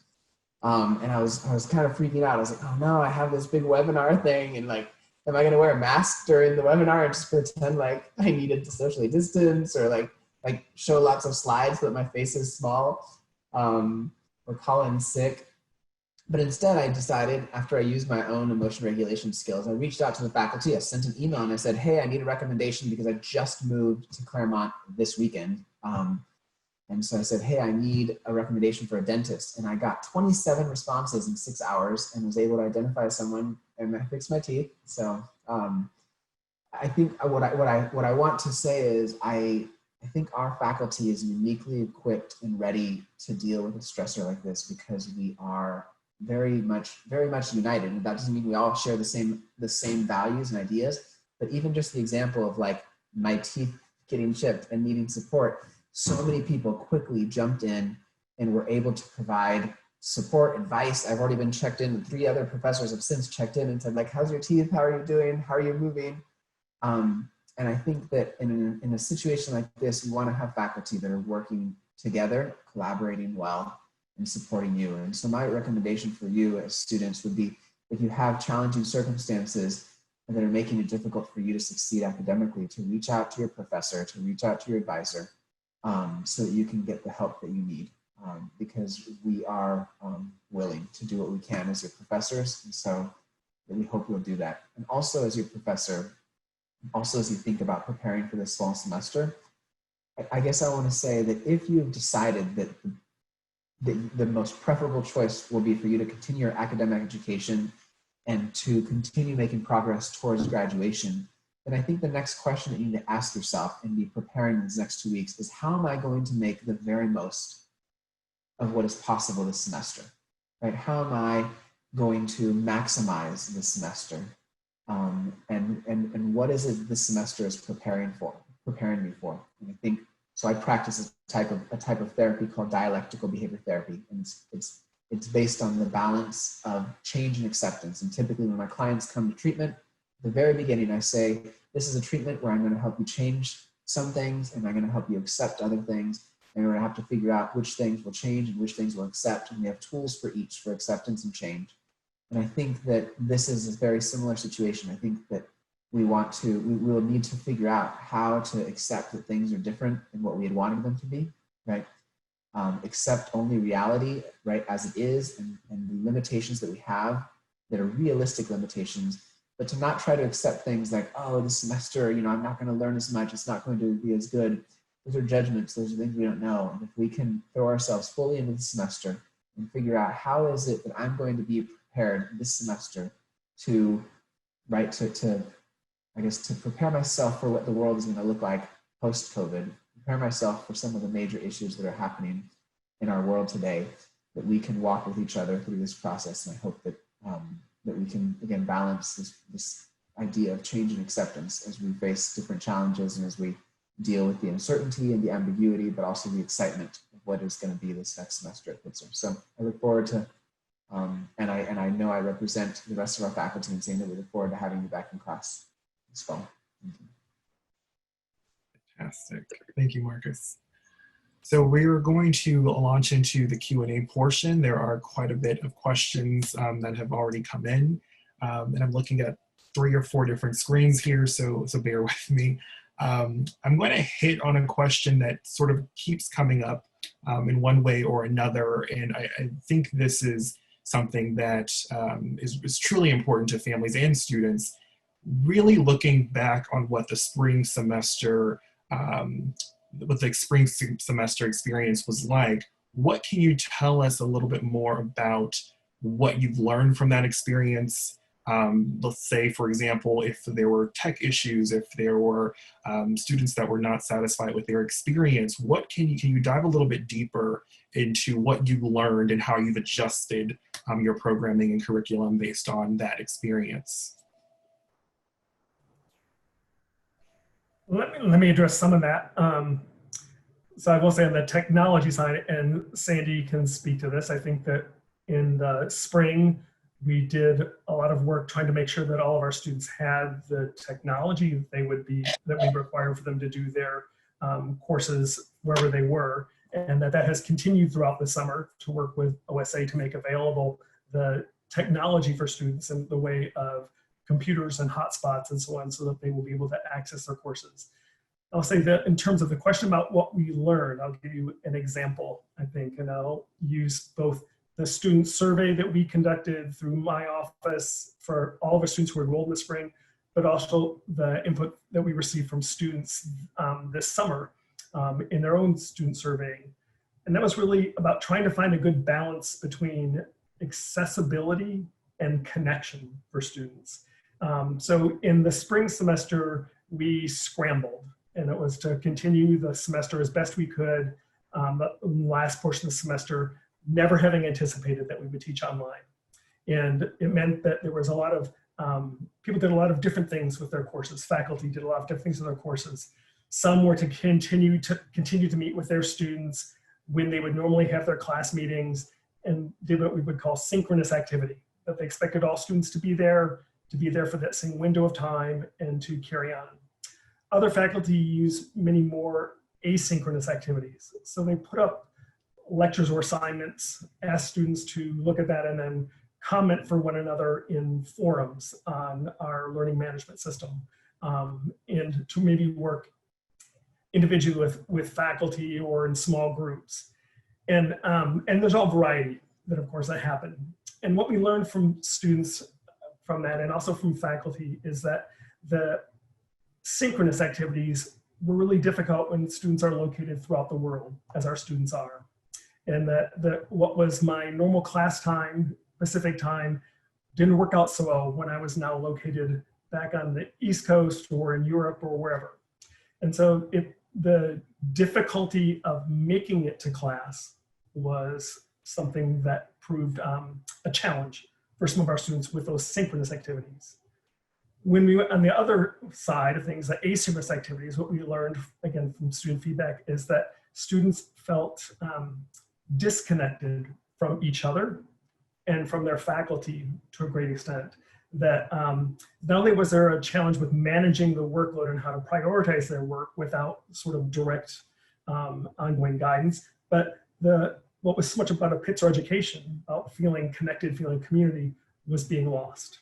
And I was kind of freaking out. I was like, oh no, I have this big webinar thing, and like, am I going to wear a mask during the webinar and just pretend like I needed to socially distance, or like show lots of slides so that my face is small, or call in sick? But instead, I decided, after I used my own emotion regulation skills, I reached out to the faculty. I sent an email and I said, hey, I need a recommendation because I just moved to Claremont this weekend. And so I said, hey, I need a recommendation for a dentist. And I got 27 responses in 6 hours and was able to identify someone, and I fixed my teeth. So I think what I want to say is I think our faculty is uniquely equipped and ready to deal with a stressor like this because we are very much united. And that doesn't mean we all share the same values and ideas, but even just the example of like my teeth getting chipped and needing support, so many people quickly jumped in and were able to provide support, advice. I've already been checked in. 3 other professors have since checked in and said, like, how's your teeth? How are you doing? How are you moving? And I think that in a situation like this, you want to have faculty that are working together, collaborating well, and supporting you. And so my recommendation for you as students would be, if you have challenging circumstances that are making it difficult for you to succeed academically, to reach out to your professor, to reach out to your advisor, so that you can get the help that you need, because we are willing to do what we can as your professors, and so we hope you'll do that. And also as your professor, also as you think about preparing for this fall semester, I guess I want to say that if you've decided that the most preferable choice will be for you to continue your academic education and to continue making progress towards graduation, then I think the next question that you need to ask yourself and be preparing in these next 2 weeks is, how am I going to make the very most of what is possible this semester, right? How am I going to maximize this semester? And what is it this semester is preparing me for? And I think, so I practice a type of therapy called dialectical behavior therapy. And it's based on the balance of change and acceptance. And typically when my clients come to treatment, at the very beginning, I say, this is a treatment where I'm going to help you change some things, and I'm going to help you accept other things. And we're going to have to figure out which things will change and which things will accept. And we have tools for each, for acceptance and change. And I think that this is a very similar situation. I think that we will need to figure out how to accept that things are different than what we had wanted them to be, right? Accept only reality, right, as it is, and the limitations that we have that are realistic limitations, but to not try to accept things like, oh, this semester, I'm not going to learn as much, it's not going to be as good. Those are judgments, those are things we don't know. And if we can throw ourselves fully into the semester and figure out how is it that I'm going to be prepared this semester to prepare myself for what the world is going to look like post-COVID, prepare myself for some of the major issues that are happening in our world today, that we can walk with each other through this process. And I hope that that we can, again, balance this idea of change and acceptance as we face different challenges and as we deal with the uncertainty and the ambiguity, but also the excitement of what is going to be this next semester at Pitzer. So I look forward to, and I know I represent the rest of our faculty in saying that we look forward to having you back in class this fall. Thank you. Fantastic. Thank you, Marcus. So we're going to launch into the Q&A portion. There are quite a bit of questions that have already come in. And I'm looking at 3 or 4 different screens here, so bear with me. I'm going to hit on a question that sort of keeps coming up in one way or another. And I think this is something that is truly important to families and students. really looking back on what the spring semester, semester experience was like, what can you tell us a little bit more about what you've learned from that experience? Let's say, for example, if there were tech issues, if there were students that were not satisfied with their experience, what can you dive a little bit deeper into what you learned and how you've adjusted your programming and curriculum based on that experience? Let me address some of that. So I will say on the technology side, and Sandy can speak to this, I think that in the spring, we did a lot of work trying to make sure that all of our students had the technology that we require for them to do their courses wherever they were, and that has continued throughout the summer to work with OSA to make available the technology for students in the way of computers and hotspots and so on, so that they will be able to access their courses. I'll say that in terms of the question about what we learned, I'll give you an example, I think, and I'll use both the student survey that we conducted through my office for all of our students who enrolled in the spring, but also the input that we received from students this summer in their own student surveying. And that was really about trying to find a good balance between accessibility and connection for students. So in the spring semester, we scrambled, and it was to continue the semester as best we could. The last portion of the semester, never having anticipated that we would teach online. And it meant that there was a lot of, people did a lot of different things with their courses. Faculty did a lot of different things with their courses. Some were to continue to meet with their students when they would normally have their class meetings, and did what we would call synchronous activity, that they expected all students to be there for that same window of time and to carry on. Other faculty use many more asynchronous activities. So they put up lectures or assignments, ask students to look at that, and then comment for one another in forums on our learning management system, and to maybe work individually with faculty or in small groups. And there's all variety that, of course, that happened. And what we learned from students from that, and also from faculty, is that the synchronous activities were really difficult when students are located throughout the world, as our students are. And that what was my normal class time, Pacific time, didn't work out so well when I was now located back on the East Coast or in Europe or wherever. And so the difficulty of making it to class was something that proved a challenge for some of our students with those synchronous activities. When we went on the other side of things, the asynchronous activities, what we learned, again, from student feedback, is that students felt disconnected from each other and from their faculty to a great extent. That not only was there a challenge with managing the workload and how to prioritize their work without sort of direct ongoing guidance, but what was so much about a Pitzer education, about feeling connected, feeling community, was being lost.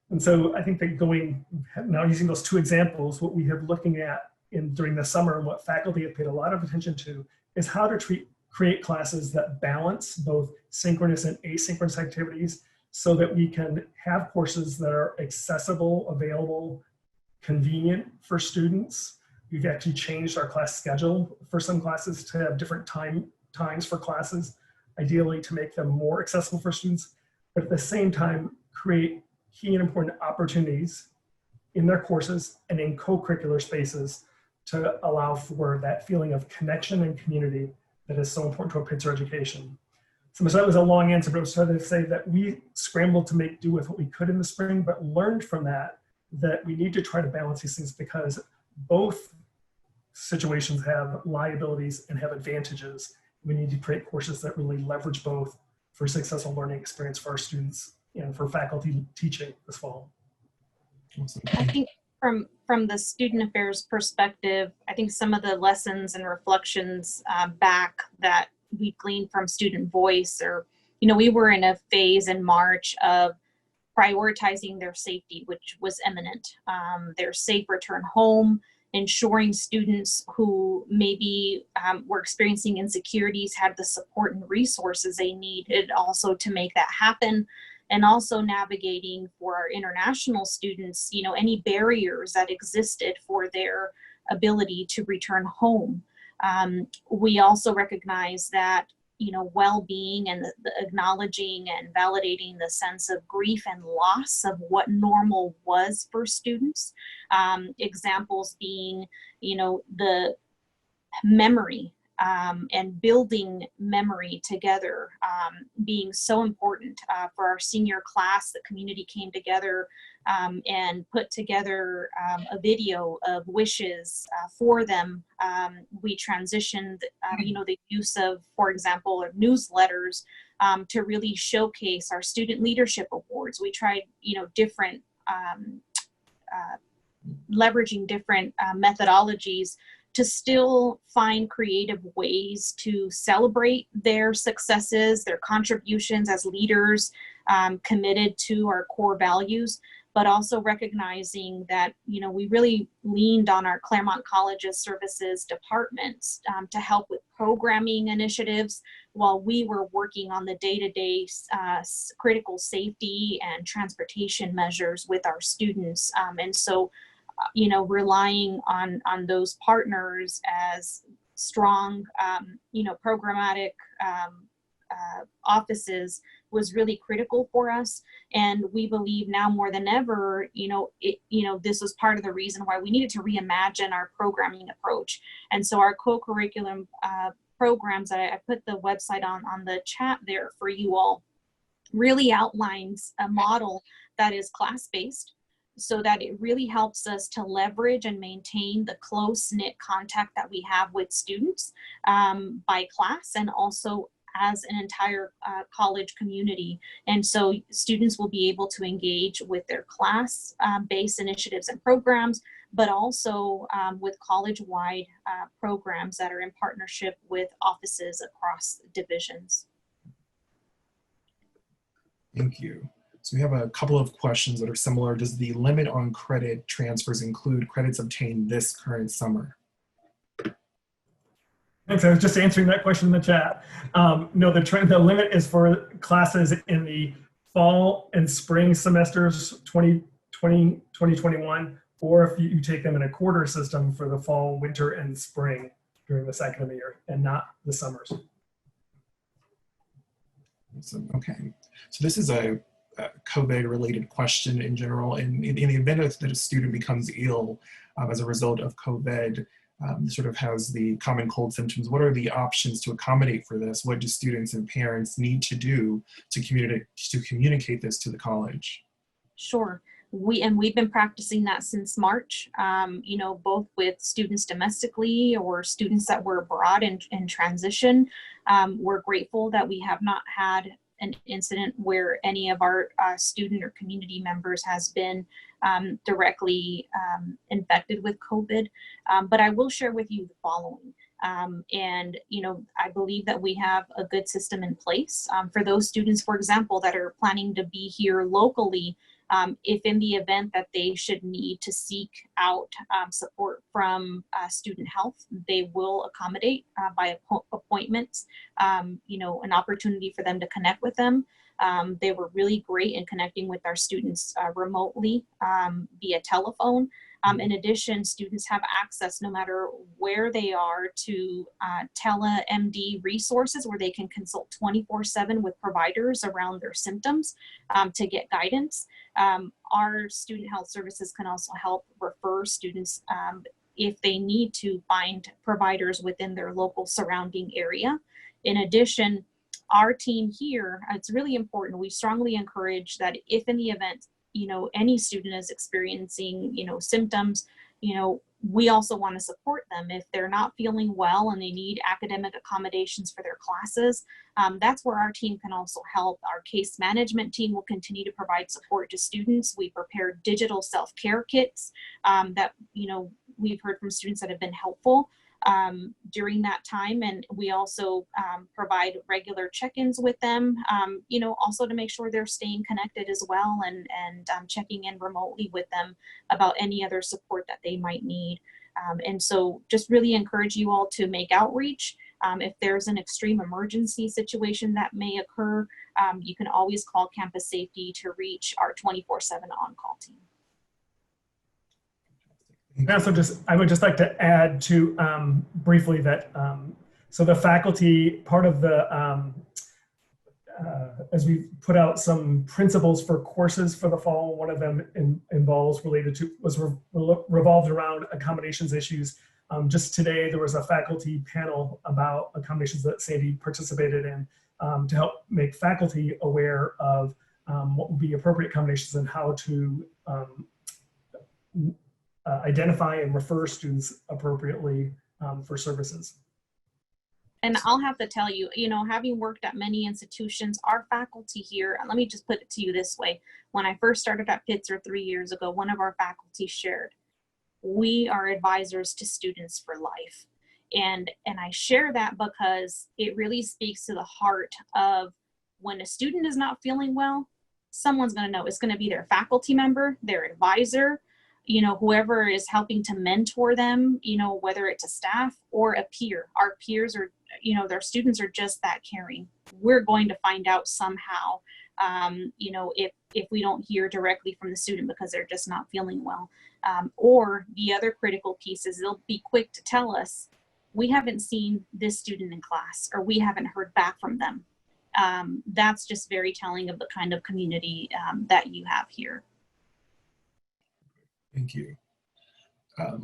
And so I think that now using those two examples, what we have looking at during the summer and what faculty have paid a lot of attention to is how to create classes that balance both synchronous and asynchronous activities, so that we can have courses that are accessible, available, convenient for students. We've actually changed our class schedule for some classes to have different times for classes, ideally to make them more accessible for students, but at the same time create key and important opportunities in their courses and in co-curricular spaces to allow for that feeling of connection and community that is so important to a Pitzer education. So that was a long answer, but I was trying to say that we scrambled to make do with what we could in the spring, but learned from that we need to try to balance these things, because both situations have liabilities and have advantages. We need to create courses that really leverage both for successful learning experience for our students and for faculty teaching this fall. I think from the student affairs perspective, I think some of the lessons and reflections back that we gleaned from student voice, or, we were in a phase in March of prioritizing their safety, which was imminent, their safe return home, ensuring students who maybe were experiencing insecurities had the support and resources they needed also to make that happen. and also navigating for our international students, you know, any barriers that existed for their ability to return home. We also recognize that, you know, well-being and the acknowledging and validating the sense of grief and loss of what normal was for students. Examples being, you know, the memory and building memory together being so important for our senior class. The community came together and put together a video of wishes for them. We transitioned, you know, the use of, for example, newsletters to really showcase our student leadership awards. We tried, you know, different leveraging different methodologies to still find creative ways to celebrate their successes, their contributions as leaders committed to our core values, but also recognizing that, you know, we really leaned on our Claremont College's services departments to help with programming initiatives while we were working on the day-to-day critical safety and transportation measures with our students. And so, you know, relying on those partners as strong, you know, programmatic offices was really critical for us. And we believe now more than ever, you know, this was part of the reason why we needed to reimagine our programming approach. And so our co-curriculum programs, I put the website on the chat there for you all, really outlines a model that is class-based, so that it really helps us to leverage and maintain the close-knit contact that we have with students by class and also as an entire college community. And so students will be able to engage with their class-based initiatives and programs, but also with college-wide programs that are in partnership with offices across divisions. Thank you. So we have a couple of questions that are similar. Does the limit on credit transfers include credits obtained this current summer? Thanks. I was just answering that question in the chat. No, the limit is for classes in the fall and spring semesters 2020, 2021, or if you take them in a quarter system for the fall, winter, and spring during this academic year, and not the summers. So, okay. So this is a COVID-related question in general. In the event that a student becomes ill as a result of COVID, sort of has the common cold symptoms, what are the options to accommodate for this? What do students and parents need to do to communicate this to the college? Sure. We've been practicing that since March, you know, both with students domestically or students that were abroad in transition. We're grateful that we have not had an incident where any of our student or community members has been directly infected with COVID. But I will share with you the following. And, you know, I believe that we have a good system in place for those students, for example, that are planning to be here locally. If in the event that they should need to seek out support from student health, they will accommodate by appointments, you know, an opportunity for them to connect with them. They were really great in connecting with our students remotely via telephone. In addition, students have access no matter where they are to tele-MD resources where they can consult 24/7 with providers around their symptoms to get guidance. Our student health services can also help refer students if they need to find providers within their local surrounding area. In addition, our team here, it's really important, we strongly encourage that if in the event, you know, any student is experiencing, you know, symptoms, you know, we also want to support them. If they're not feeling well and they need academic accommodations for their classes, that's where our team can also help. Our case management team will continue to provide support to students. We prepare digital self-care kits that, you know, we've heard from students that have been helpful during that time. And we also provide regular check-ins with them, you know, also to make sure they're staying connected as well and checking in remotely with them about any other support that they might need. And so just really encourage you all to make outreach. If there's an extreme emergency situation that may occur, you can always call campus safety to reach our 24/7 on-call team. And also I would just like to add to briefly that, so the faculty, part of the, as we put out some principles for courses for the fall, one of them revolved around accommodations issues. Just today, there was a faculty panel about accommodations that Sandy participated in to help make faculty aware of what would be appropriate accommodations and how to identify and refer students appropriately for services. And I'll have to tell you, having worked at many institutions, our faculty here, and let me just put it to you this way. When I first started at Pitzer 3 years ago, one of our faculty shared, we are advisors to students for life. And I share that because it really speaks to the heart of when a student is not feeling well, someone's going to know. It's going to be their faculty member, their advisor, whoever is helping to mentor them, whether it's a staff or a peer. Our peers are, their students are just that caring. We're going to find out somehow, if we don't hear directly from the student because they're just not feeling well. Or the other critical piece is they'll be quick to tell us, we haven't seen this student in class, or we haven't heard back from them. That's just very telling of the kind of community that you have here. Thank you.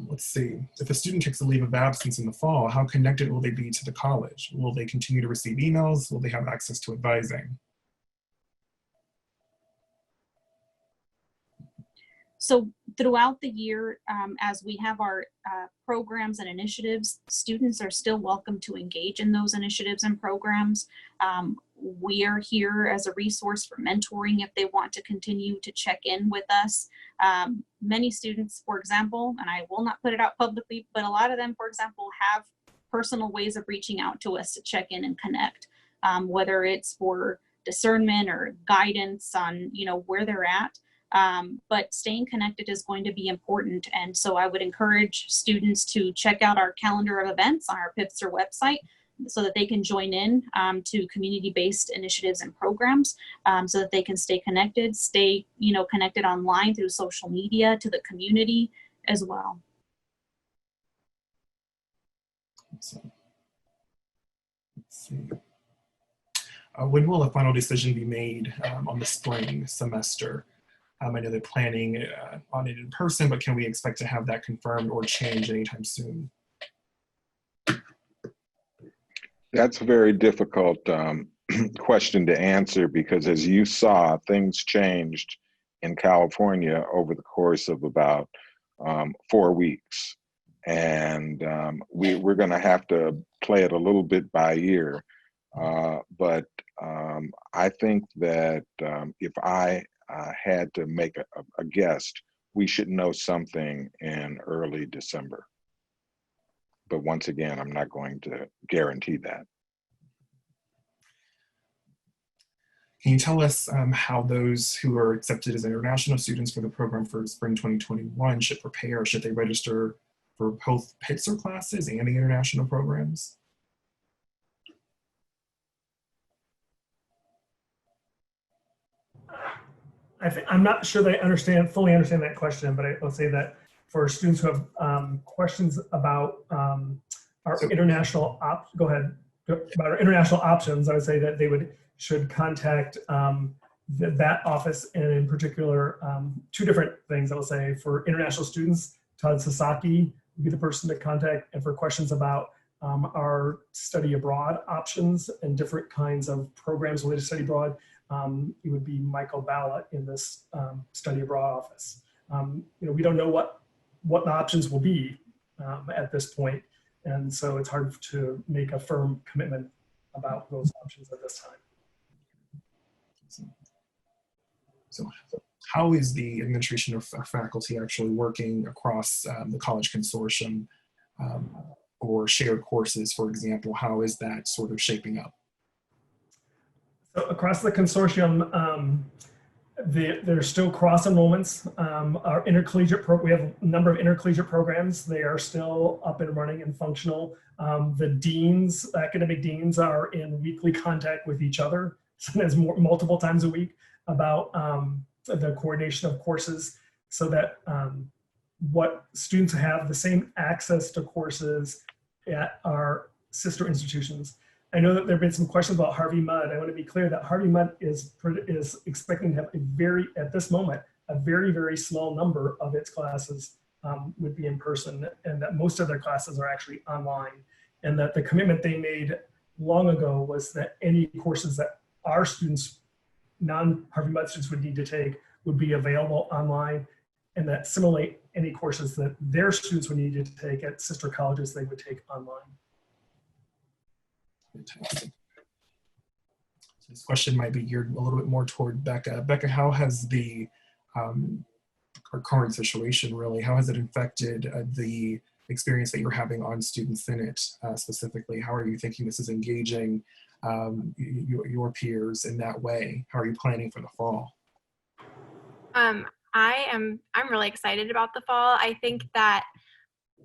Let's see. If a student takes a leave of absence in the fall, how connected will they be to the college? Will they continue to receive emails? Will they have access to advising? So throughout the year, as we have our programs and initiatives, students are still welcome to engage in those initiatives and programs. We are here as a resource for mentoring if they want to continue to check in with us. Many students, for example, and I will not put it out publicly, but a lot of them, for example, have personal ways of reaching out to us to check in and connect, whether it's for discernment or guidance on, where they're at. But staying connected is going to be important. And so I would encourage students to check out our calendar of events on our Pitzer website so that they can join in to community-based initiatives and programs so that they can stay connected, connected online through social media to the community as well. So, let's see. When will a final decision be made on the spring semester? I know they're planning on it in person, but can we expect to have that confirmed or changed anytime soon? That's a very difficult question to answer because, as you saw, things changed in California over the course of about 4 weeks. And we're going to have to play it a little bit by ear. But I think that if I had to make a guess, we should know something in early December. But once again, I'm not going to guarantee that. Can you tell us how those who are accepted as international students for the program for spring 2021 should prepare? Should they register for both Pitzer classes and the international programs? I'm not sure that I fully understand that question, but I'll say that for students who have questions about our international about our international options, I would say that they should contact that office, and in particular, 2 different things I will say. For international students, Todd Sasaki would be the person to contact, and for questions about our study abroad options and different kinds of programs related to study abroad, it would be Michael Balla in this study abroad office. We don't know what the options will be at this point, and so it's hard to make a firm commitment about those options at this time. So how is the administration of faculty actually working across the college consortium or shared courses, for example? How is that sort of shaping up? So across the consortium, There's still cross enrollments. Our intercollegiate we have a number of intercollegiate programs. They are still up and running and functional. The deans, academic deans, are in weekly contact with each other, sometimes multiple times a week, about the coordination of courses, so that what students have the same access to courses at our sister institutions. I know that there have been some questions about Harvey Mudd. I want to be clear that Harvey Mudd is expecting to have at this moment, a very, very small number of its classes would be in person, and that most of their classes are actually online. And that the commitment they made long ago was that any courses that our students, non-Harvey Mudd students, would need to take would be available online, and that similarly, any courses that their students would need to take at sister colleges, they would take online. Fantastic. So this question might be geared a little bit more toward Becca. Becca, how has the our current situation really, how has it affected the experience that you're having on Student Senate specifically? How are you thinking this is engaging your peers in that way? How are you planning for the fall? I'm really excited about the fall. I think that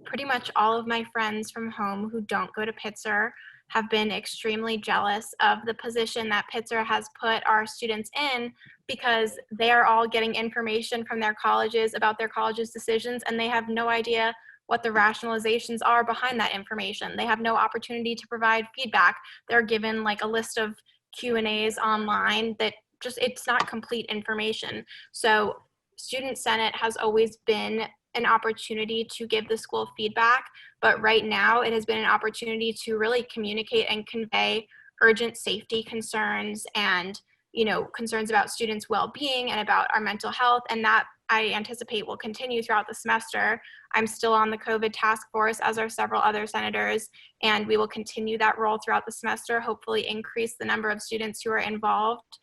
pretty much all of my friends from home who don't go to Pitzer have been extremely jealous of the position that Pitzer has put our students in, because they are all getting information from their colleges about their college's decisions, and they have no idea what the rationalizations are behind that information. They have no opportunity to provide feedback. They're given like a list of Q&As online that just, it's not complete information. So Student Senate has always been an opportunity to give the school feedback, but right now it has been an opportunity to really communicate and convey urgent safety concerns and, you know, concerns about students' well-being and about our mental health, and that I anticipate will continue throughout the semester. I'm still on the COVID task force, as are several other senators, and we will continue that role throughout the semester, hopefully increase the number of students who are involved.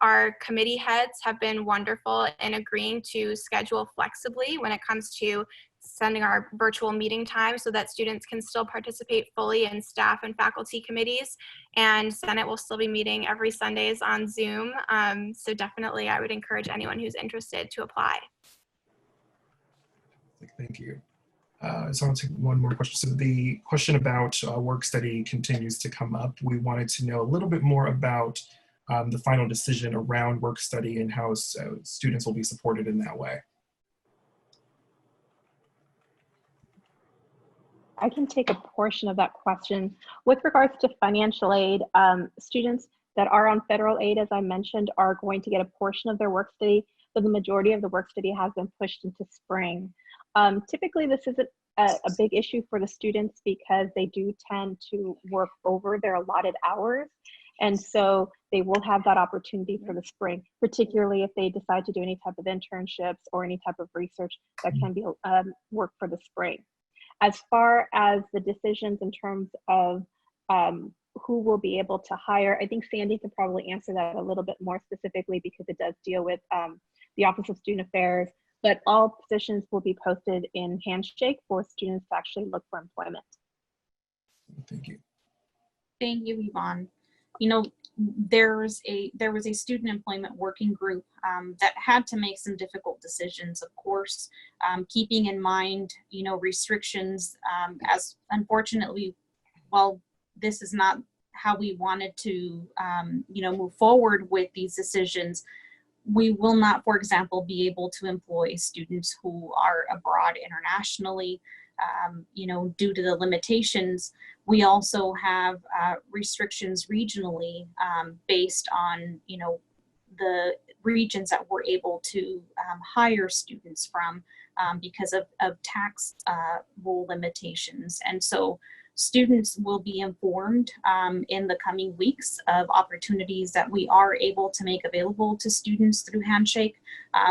Our committee heads have been wonderful in agreeing to schedule flexibly when it comes to sending our virtual meeting time so that students can still participate fully in staff and faculty committees. And Senate will still be meeting every Sundays on Zoom. So definitely I would encourage anyone who's interested to apply. Thank you. So I'll take one more question. So the question about work study continues to come up. We wanted to know a little bit more about the final decision around work study and how students will be supported in that way. I can take a portion of that question. With regards to financial aid, students that are on federal aid, as I mentioned, are going to get a portion of their work study, but the majority of the work study has been pushed into spring. Typically, this isn't a big issue for the students because they do tend to work over their allotted hours. And so they will have that opportunity for the spring, particularly if they decide to do any type of internships or any type of research that can be work for the spring. As far as the decisions in terms of who will be able to hire, I think Sandy could probably answer that a little bit more specifically because it does deal with the Office of Student Affairs, but all positions will be posted in Handshake for students to actually look for employment. Thank you. Thank you, Yvonne. You know, there was a student employment working group that had to make some difficult decisions, of course, keeping in mind, you know, restrictions, as unfortunately, well, this is not how we wanted to, you know, move forward with these decisions. We will not, for example, be able to employ students who are abroad internationally, you know, due to the limitations. We also have restrictions regionally based on, you know, the regions that we're able to hire students from because of tax rule limitations. And so students will be informed in the coming weeks of opportunities that we are able to make available to students through Handshake.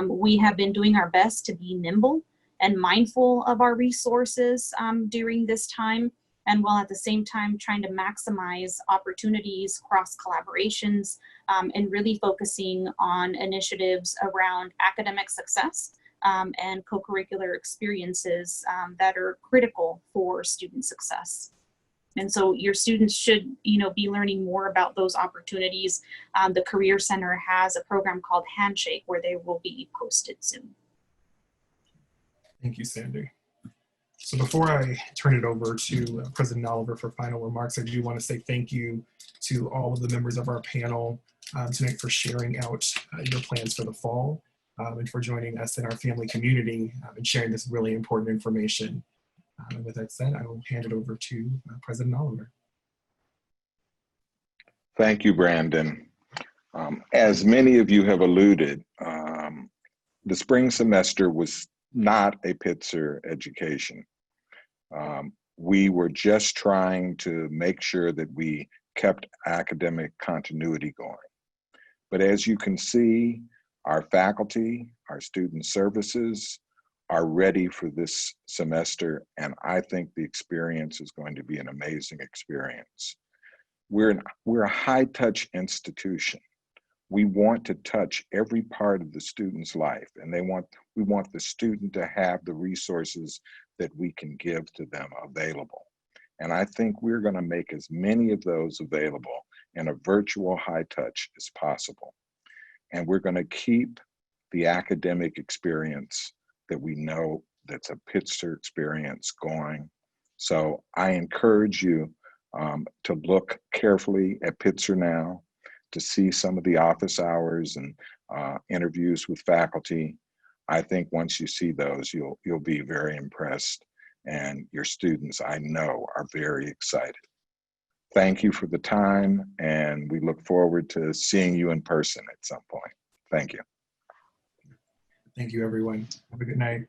We have been doing our best to be nimble and mindful of our resources during this time, and while at the same time trying to maximize opportunities, cross collaborations, and really focusing on initiatives around academic success and co-curricular experiences that are critical for student success. And so your students should, be learning more about those opportunities. The Career Center has a program called Handshake where they will be posted soon. Thank you, Sandy. So before I turn it over to President Oliver for final remarks, I do want to say thank you to all of the members of our panel tonight for sharing out your plans for the fall and for joining us in our family community and sharing this really important information. And with that said, I will hand it over to President Oliver. Thank you, Brandon. As many of you have alluded, the spring semester was not a Pitzer education. We were just trying to make sure that we kept academic continuity going. But as you can see, our faculty, our student services are ready for this semester, and I think the experience is going to be an amazing experience. We're a high-touch institution. We want to touch every part of the student's life, and we want the student to have the resources that we can give to them available. And I think we're going to make as many of those available in a virtual high touch as possible. And we're going to keep the academic experience that we know that's a Pitzer experience going. So I encourage you to look carefully at Pitzer now, to see some of the office hours and interviews with faculty. I think once you see those, you'll be very impressed, and your students, I know, are very excited. Thank you for the time, and we look forward to seeing you in person at some point. Thank you. Thank you, everyone. Have a good night.